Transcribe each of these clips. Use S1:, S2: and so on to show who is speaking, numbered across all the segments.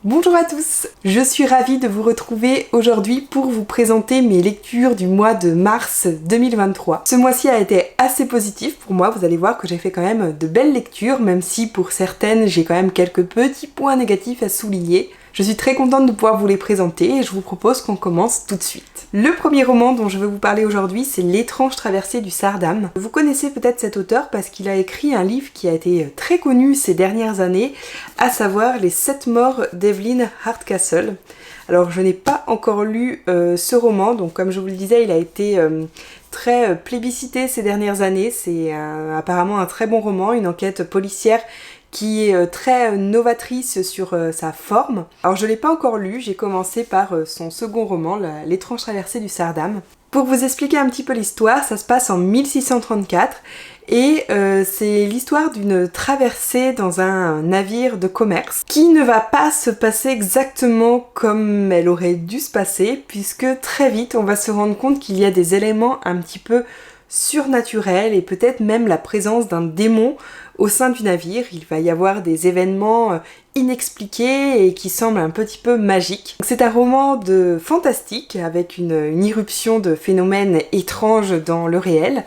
S1: Bonjour à tous, je suis ravie de vous retrouver aujourd'hui pour vous présenter mes lectures du mois de mars 2023. Ce mois-ci a été assez positif pour moi, vous allez voir que j'ai fait quand même de belles lectures, même si pour certaines j'ai quand même quelques petits points négatifs à souligner. Je suis très contente de pouvoir vous les présenter et je vous propose qu'on commence tout de suite. Le premier roman dont je veux vous parler aujourd'hui, c'est L'étrange traversée du Sardam. Vous connaissez peut-être cet auteur parce qu'il a écrit un livre qui a été très connu ces dernières années, à savoir Les 7 morts d'Evelyn Hardcastle. Alors je n'ai pas encore lu ce roman, donc comme je vous le disais, il a été très plébiscité ces dernières années. C'est apparemment un très bon roman, une enquête policière qui est très novatrice sur sa forme. Alors je ne l'ai pas encore lu, j'ai commencé par son second roman, L'étrange traversée du Sardam. Pour vous expliquer un petit peu l'histoire, ça se passe en 1634 et c'est l'histoire d'une traversée dans un navire de commerce qui ne va pas se passer exactement comme elle aurait dû se passer, puisque très vite on va se rendre compte qu'il y a des éléments un petit peu surnaturels et peut-être même la présence d'un démon au sein du navire. Il va y avoir des événements inexpliqués et qui semblent un petit peu magiques. C'est un roman de fantastique avec une irruption de phénomènes étranges dans le réel.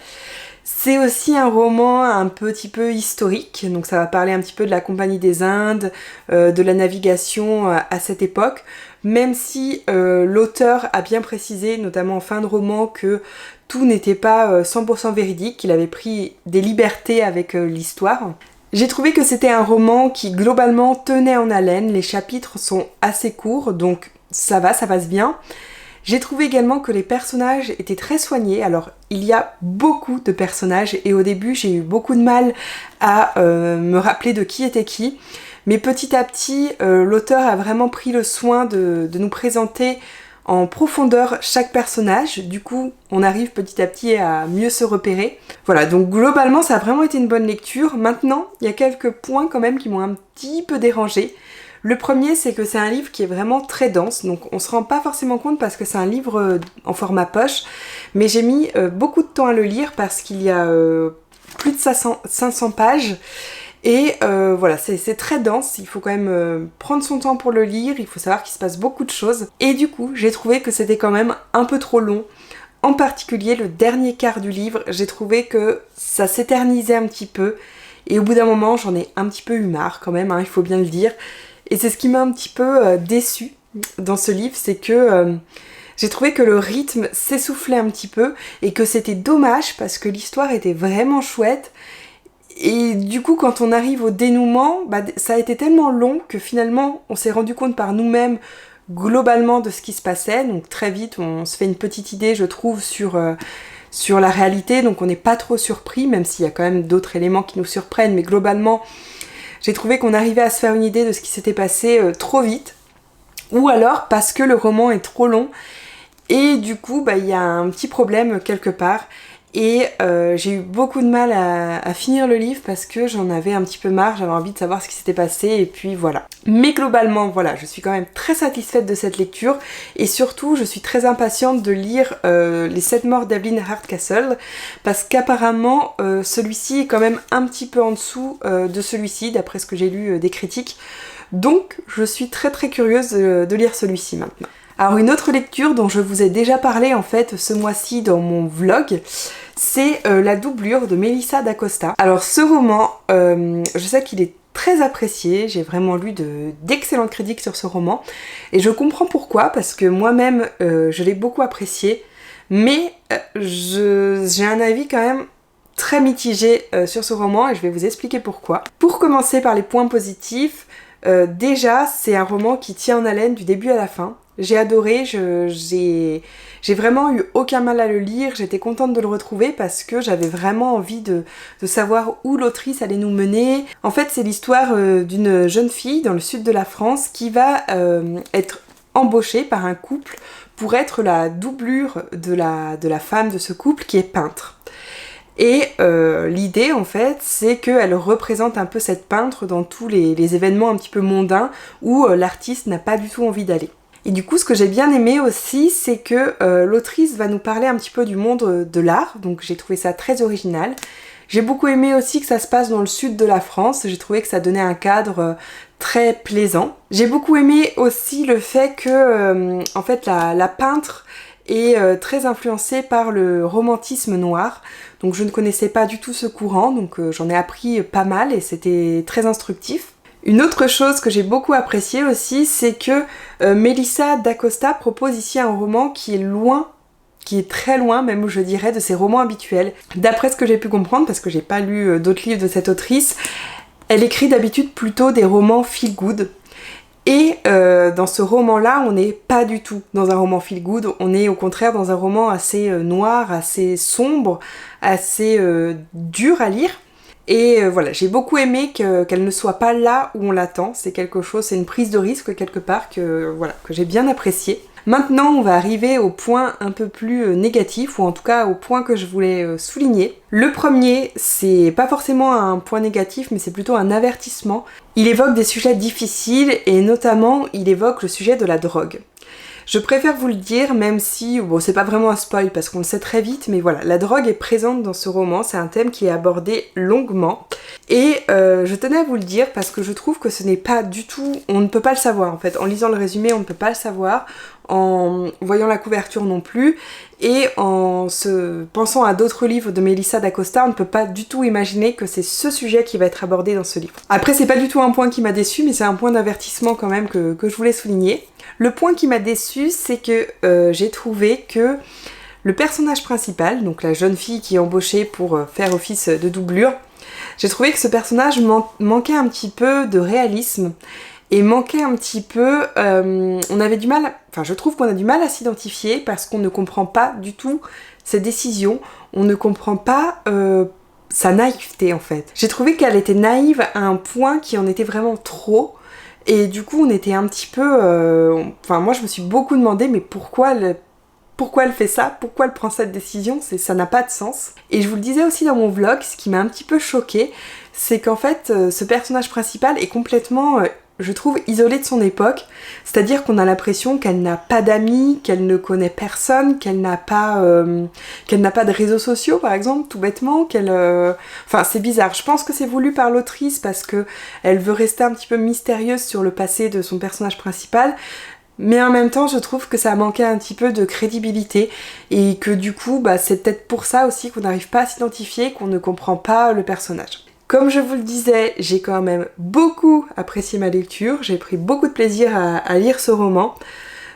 S1: C'est aussi un roman un petit peu historique, donc ça va parler un petit peu de la Compagnie des Indes, de la navigation à cette époque, même si l'auteur a bien précisé, notamment en fin de roman, que tout n'était pas 100% véridique, qu'il avait pris des libertés avec l'histoire. J'ai trouvé que c'était un roman qui globalement tenait en haleine, les chapitres sont assez courts, donc ça va, ça passe bien. J'ai trouvé également que les personnages étaient très soignés. Alors, il y a beaucoup de personnages et au début, j'ai eu beaucoup de mal à me rappeler de qui était qui. Mais petit à petit, l'auteur a vraiment pris le soin de nous présenter en profondeur chaque personnage. Du coup, on arrive petit à petit à mieux se repérer. Voilà, donc globalement, ça a vraiment été une bonne lecture. Maintenant, il y a quelques points quand même qui m'ont un petit peu dérangée. Le premier, c'est que c'est un livre qui est vraiment très dense, donc on se rend pas forcément compte parce que c'est un livre en format poche, mais j'ai mis beaucoup de temps à le lire parce qu'il y a plus de 500 pages, et voilà, c'est très dense, il faut quand même prendre son temps pour le lire, il faut savoir qu'il se passe beaucoup de choses, et du coup, j'ai trouvé que c'était quand même un peu trop long. En particulier, le dernier quart du livre, j'ai trouvé que ça s'éternisait un petit peu, et au bout d'un moment, j'en ai un petit peu eu marre quand même, hein, il faut bien le dire. Et c'est ce qui m'a un petit peu déçue dans ce livre, c'est que j'ai trouvé que le rythme s'essoufflait un petit peu et que c'était dommage parce que l'histoire était vraiment chouette. Et du coup, quand on arrive au dénouement, ça a été tellement long que finalement, on s'est rendu compte par nous-mêmes globalement de ce qui se passait. Donc très vite, on se fait une petite idée, je trouve, sur la réalité. Donc on n'est pas trop surpris, même s'il y a quand même d'autres éléments qui nous surprennent. Mais globalement, j'ai trouvé qu'on arrivait à se faire une idée de ce qui s'était passé trop vite, ou alors parce que le roman est trop long, et du coup, il y a un petit problème quelque part, et j'ai eu beaucoup de mal à finir le livre parce que j'en avais un petit peu marre, j'avais envie de savoir ce qui s'était passé, et puis voilà. Mais globalement, voilà, je suis quand même très satisfaite de cette lecture, et surtout, je suis très impatiente de lire Les 7 morts d'Evelyn Hardcastle, parce qu'apparemment, celui-ci est quand même un petit peu en dessous de celui-ci, d'après ce que j'ai lu des critiques. Donc, je suis très très curieuse de lire celui-ci maintenant. Alors, une autre lecture dont je vous ai déjà parlé en fait ce mois-ci dans mon vlog, c'est La doublure de Melissa d'Acosta. Alors ce roman, je sais qu'il est très apprécié, j'ai vraiment lu d'excellentes critiques sur ce roman, et je comprends pourquoi, parce que moi-même je l'ai beaucoup apprécié, mais j'ai un avis quand même très mitigé sur ce roman, et je vais vous expliquer pourquoi. Pour commencer par les points positifs, déjà c'est un roman qui tient en haleine du début à la fin. J'ai adoré, j'ai vraiment eu aucun mal à le lire, j'étais contente de le retrouver parce que j'avais vraiment envie de savoir où l'autrice allait nous mener. En fait, c'est l'histoire d'une jeune fille dans le sud de la France qui va être embauchée par un couple pour être la doublure de la femme de ce couple qui est peintre. Et l'idée en fait c'est qu'elle représente un peu cette peintre dans tous les événements un petit peu mondains où l'artiste n'a pas du tout envie d'aller. Et du coup, ce que j'ai bien aimé aussi, c'est que l'autrice va nous parler un petit peu du monde de l'art, donc j'ai trouvé ça très original. J'ai beaucoup aimé aussi que ça se passe dans le sud de la France, j'ai trouvé que ça donnait un cadre très plaisant. J'ai beaucoup aimé aussi le fait que en fait la peintre est très influencée par le romantisme noir. Donc je ne connaissais pas du tout ce courant, donc j'en ai appris pas mal et c'était très instructif. Une autre chose que j'ai beaucoup appréciée aussi, c'est que Melissa d'Acosta propose ici un roman qui est très loin même, je dirais, de ses romans habituels. D'après ce que j'ai pu comprendre, parce que j'ai pas lu d'autres livres de cette autrice, elle écrit d'habitude plutôt des romans feel good. Et dans ce roman-là, on n'est pas du tout dans un roman feel good, on est au contraire dans un roman assez noir, assez sombre, assez dur à lire. Et voilà, j'ai beaucoup aimé qu'elle ne soit pas là où on l'attend, c'est quelque chose, c'est une prise de risque quelque part que j'ai bien apprécié. Maintenant, on va arriver au point un peu plus négatif, ou en tout cas au point que je voulais souligner. Le premier, c'est pas forcément un point négatif, mais c'est plutôt un avertissement. Il évoque des sujets difficiles, et notamment, il évoque le sujet de la drogue. Je préfère vous le dire, même si, bon, c'est pas vraiment un spoil parce qu'on le sait très vite, mais voilà, la drogue est présente dans ce roman, c'est un thème qui est abordé longuement. Et je tenais à vous le dire parce que je trouve que ce n'est pas du tout, on ne peut pas le savoir en fait. En lisant le résumé, on ne peut pas le savoir, en voyant la couverture non plus, et en se pensant à d'autres livres de Melissa d'Acosta, on ne peut pas du tout imaginer que c'est ce sujet qui va être abordé dans ce livre. Après, c'est pas du tout un point qui m'a déçu, mais c'est un point d'avertissement quand même que je voulais souligner. Le point qui m'a déçu, c'est que j'ai trouvé que le personnage principal, donc la jeune fille qui est embauchée pour faire office de doublure, j'ai trouvé que ce personnage manquait un petit peu de réalisme et manquait un petit peu... on avait du mal... Enfin, je trouve qu'on a du mal à s'identifier parce qu'on ne comprend pas du tout ses décisions, on ne comprend pas... sa naïveté en fait. J'ai trouvé qu'elle était naïve à un point qui en était vraiment trop. Et du coup, on était un petit peu... Enfin, moi, je me suis beaucoup demandé, mais pourquoi elle fait ça? Pourquoi elle prend cette décision? Ça n'a pas de sens. Et je vous le disais aussi dans mon vlog, ce qui m'a un petit peu choquée, c'est qu'en fait, ce personnage principal est complètement... je trouve isolée de son époque, c'est-à-dire qu'on a l'impression qu'elle n'a pas d'amis, qu'elle ne connaît personne, qu'elle n'a pas de réseaux sociaux par exemple, tout bêtement, enfin c'est bizarre, je pense que c'est voulu par l'autrice parce que elle veut rester un petit peu mystérieuse sur le passé de son personnage principal, mais en même temps je trouve que ça a manqué un petit peu de crédibilité et que du coup c'est peut-être pour ça aussi qu'on n'arrive pas à s'identifier, qu'on ne comprend pas le personnage. Comme je vous le disais, j'ai quand même beaucoup apprécié ma lecture, j'ai pris beaucoup de plaisir à lire ce roman.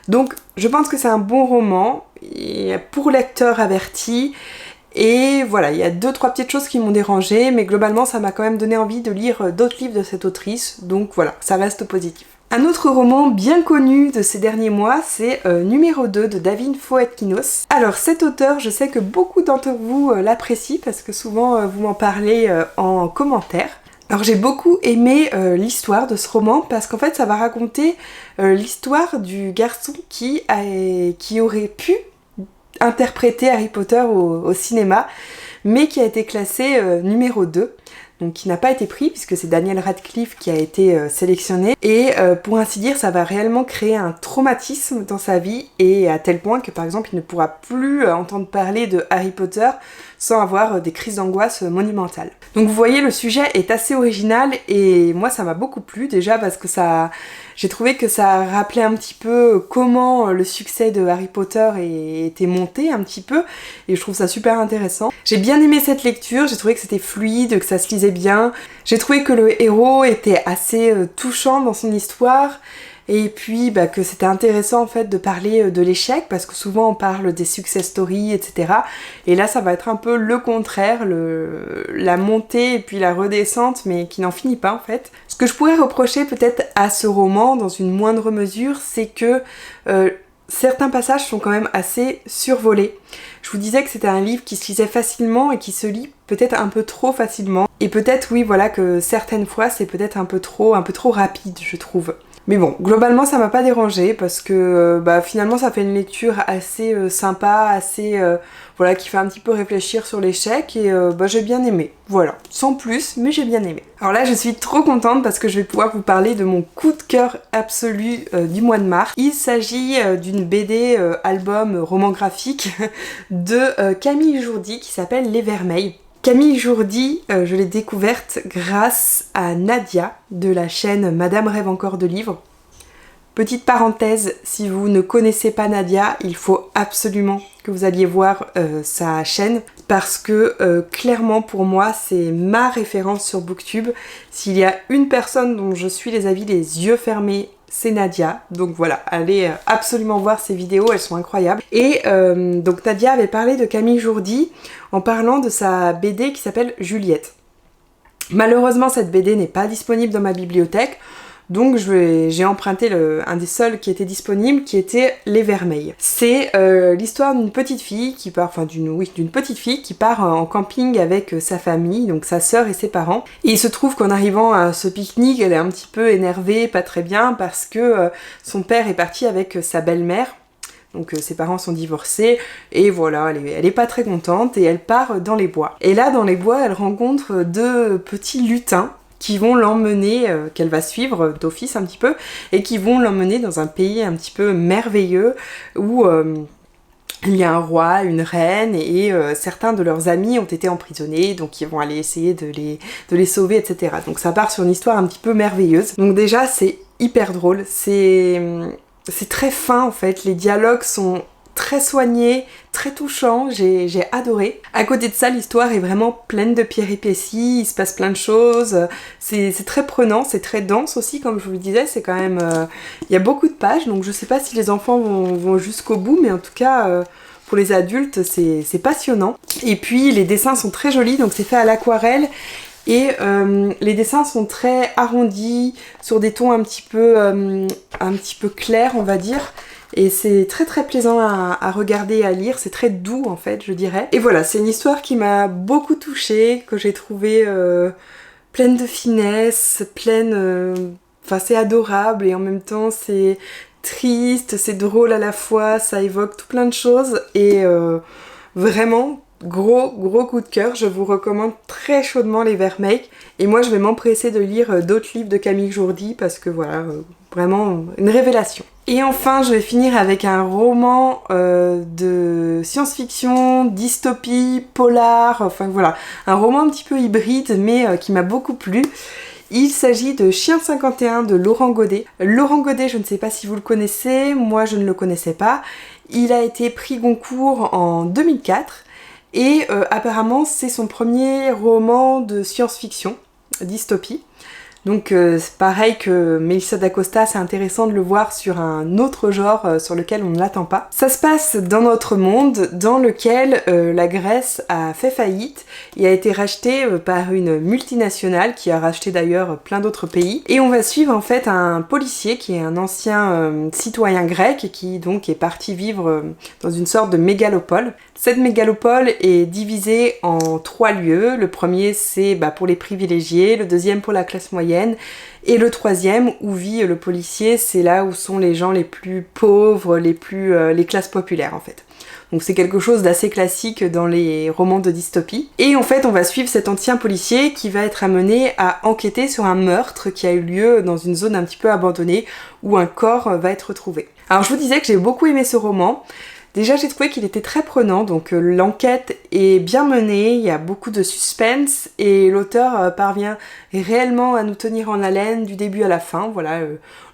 S1: Donc je pense que c'est un bon roman, pour lecteurs avertis, et voilà, il y a 2-3 petites choses qui m'ont dérangée, mais globalement ça m'a quand même donné envie de lire d'autres livres de cette autrice, donc voilà, ça reste positif. Un autre roman bien connu de ces derniers mois, c'est Numéro 2 de David Foëtkinos. Alors cet auteur, je sais que beaucoup d'entre vous l'apprécient parce que souvent vous m'en parlez en commentaire. Alors j'ai beaucoup aimé l'histoire de ce roman parce qu'en fait ça va raconter l'histoire du garçon qui aurait pu interpréter Harry Potter au cinéma, mais qui a été classé numéro 2. Donc qui n'a pas été pris puisque c'est Daniel Radcliffe qui a été sélectionné et pour ainsi dire ça va réellement créer un traumatisme dans sa vie et à tel point que par exemple il ne pourra plus entendre parler de Harry Potter sans avoir des crises d'angoisse monumentales. Donc vous voyez, le sujet est assez original et moi ça m'a beaucoup plu déjà parce que j'ai trouvé que ça rappelait un petit peu comment le succès de Harry Potter était monté un petit peu et je trouve ça super intéressant. J'ai bien aimé cette lecture, j'ai trouvé que c'était fluide, que ça se lisait bien. J'ai trouvé que le héros était assez touchant dans son histoire et puis que c'était intéressant en fait de parler de l'échec parce que souvent on parle des success stories, etc. Et là ça va être un peu le contraire, la montée et puis la redescente mais qui n'en finit pas en fait. Ce que je pourrais reprocher peut-être à ce roman dans une moindre mesure, c'est que certains passages sont quand même assez survolés. Je vous disais que c'était un livre qui se lisait facilement et qui se lit peut-être un peu trop facilement. Et peut-être oui voilà que certaines fois c'est peut-être un peu trop rapide je trouve. Mais bon, globalement ça m'a pas dérangé parce que finalement ça fait une lecture assez sympa, assez voilà, qui fait un petit peu réfléchir sur l'échec et j'ai bien aimé. Voilà, sans plus, mais j'ai bien aimé. Alors là je suis trop contente parce que je vais pouvoir vous parler de mon coup de cœur absolu du mois de mars. Il s'agit d'une BD album roman graphique de Camille Jourdi qui s'appelle Les Vermeils. Camille Jourdi, je l'ai découverte grâce à Nadia de la chaîne Madame rêve encore de livres. Petite parenthèse, si vous ne connaissez pas Nadia, il faut absolument que vous alliez voir sa chaîne parce que clairement pour moi c'est ma référence sur Booktube. S'il y a une personne dont je suis les avis les yeux fermés, c'est Nadia. Donc voilà, allez absolument voir ses vidéos, elles sont incroyables. Et donc Nadia avait parlé de Camille Jourdi en parlant de sa BD qui s'appelle Juliette. Malheureusement cette BD n'est pas disponible dans ma bibliothèque. Donc j'ai emprunté un des seuls qui était disponible, qui était Les Vermeils. C'est l'histoire d'une petite fille qui part, d'une petite fille qui part en camping avec sa famille, donc sa sœur et ses parents. Et il se trouve qu'en arrivant à ce pique-nique, elle est un petit peu énervée, pas très bien, parce que son père est parti avec sa belle-mère. Donc ses parents sont divorcés et voilà, elle est pas très contente et elle part dans les bois. Et là, dans les bois, elle rencontre deux petits lutins qui vont l'emmener, qu'elle va suivre d'office un petit peu, et qui vont l'emmener dans un pays un petit peu merveilleux où il y a un roi, une reine, et certains de leurs amis ont été emprisonnés, donc ils vont aller essayer de les sauver, etc. Donc ça part sur une histoire un petit peu merveilleuse. Donc déjà, c'est hyper drôle, c'est très fin en fait, les dialogues sont très soigné, très touchant, j'ai adoré. À côté de ça, l'histoire est vraiment pleine de péripéties, il se passe plein de choses, c'est très prenant, c'est très dense aussi, comme je vous le disais, c'est quand même... il y a beaucoup de pages, donc je sais pas si les enfants vont jusqu'au bout, mais en tout cas, pour les adultes, c'est passionnant. Et puis, les dessins sont très jolis, donc c'est fait à l'aquarelle, et les dessins sont très arrondis, sur des tons un petit peu clairs, on va dire. Et c'est très très plaisant à regarder et à lire, c'est très doux en fait, je dirais. Et voilà, c'est une histoire qui m'a beaucoup touchée, que j'ai trouvée pleine de finesse, c'est adorable et en même temps c'est triste, c'est drôle à la fois, ça évoque tout plein de choses et vraiment... Gros coup de cœur, je vous recommande très chaudement Les Vermeils et moi je vais m'empresser de lire d'autres livres de Camille Jourdi parce que voilà, vraiment une révélation. Et enfin je vais finir avec un roman de science-fiction, dystopie, polar, enfin voilà, un roman un petit peu hybride mais qui m'a beaucoup plu. Il s'agit de Chien 51 de Laurent Godet. Laurent Godet, je ne sais pas si vous le connaissez, moi je ne le connaissais pas. Il a été prix Goncourt en 2004. Et apparemment c'est son premier roman de science-fiction, dystopie. Donc c'est pareil que Melissa d'Acosta, c'est intéressant de le voir sur un autre genre sur lequel on ne l'attend pas. Ça se passe dans notre monde dans lequel la Grèce a fait faillite et a été rachetée par une multinationale qui a racheté d'ailleurs plein d'autres pays. Et on va suivre en fait un policier qui est un ancien citoyen grec et qui donc est parti vivre dans une sorte de mégalopole. Cette mégalopole est divisée en 3 lieux. Le premier c'est pour les privilégiés, le deuxième pour la classe moyenne et le troisième où vit le policier, c'est là où sont les gens les plus pauvres, les classes populaires en fait. Donc c'est quelque chose d'assez classique dans les romans de dystopie. Et en fait on va suivre cet ancien policier qui va être amené à enquêter sur un meurtre qui a eu lieu dans une zone un petit peu abandonnée où un corps va être retrouvé. Alors je vous disais que j'ai beaucoup aimé ce roman. Déjà j'ai trouvé qu'il était très prenant, donc l'enquête est bien menée, il y a beaucoup de suspense et l'auteur parvient réellement à nous tenir en haleine du début à la fin. Voilà,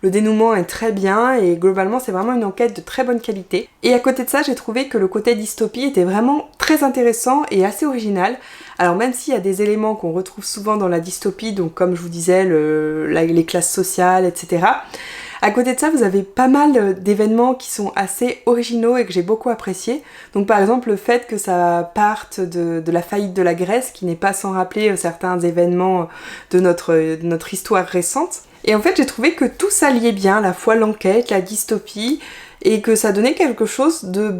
S1: le dénouement est très bien et globalement c'est vraiment une enquête de très bonne qualité. Et à côté de ça j'ai trouvé que le côté dystopie était vraiment très intéressant et assez original. Alors même s'il y a des éléments qu'on retrouve souvent dans la dystopie, donc comme je vous disais les classes sociales, etc. À côté de ça, vous avez pas mal d'événements qui sont assez originaux et que j'ai beaucoup apprécié. Donc par exemple le fait que ça parte de la faillite de la Grèce, qui n'est pas sans rappeler certains événements de notre histoire récente. Et en fait j'ai trouvé que tout s'alliait bien, à la fois l'enquête, la dystopie, et que ça donnait quelque chose de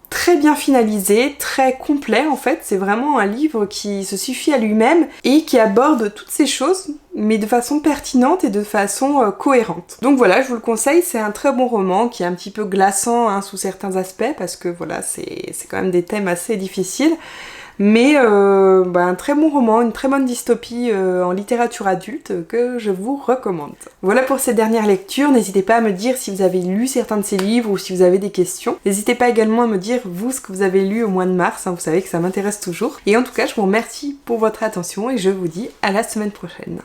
S1: très bien finalisé, très complet en fait. C'est vraiment un livre qui se suffit à lui-même et qui aborde toutes ces choses mais de façon pertinente et de façon cohérente. Donc voilà, je vous le conseille, c'est un très bon roman qui est un petit peu glaçant sous certains aspects parce que voilà, c'est quand même des thèmes assez difficiles. mais un très bon roman, une très bonne dystopie en littérature adulte que je vous recommande. Voilà pour cette dernière lecture, n'hésitez pas à me dire si vous avez lu certains de ces livres ou si vous avez des questions. N'hésitez pas également à me dire vous ce que vous avez lu au mois de mars, vous savez que ça m'intéresse toujours. Et en tout cas, je vous remercie pour votre attention et je vous dis à la semaine prochaine.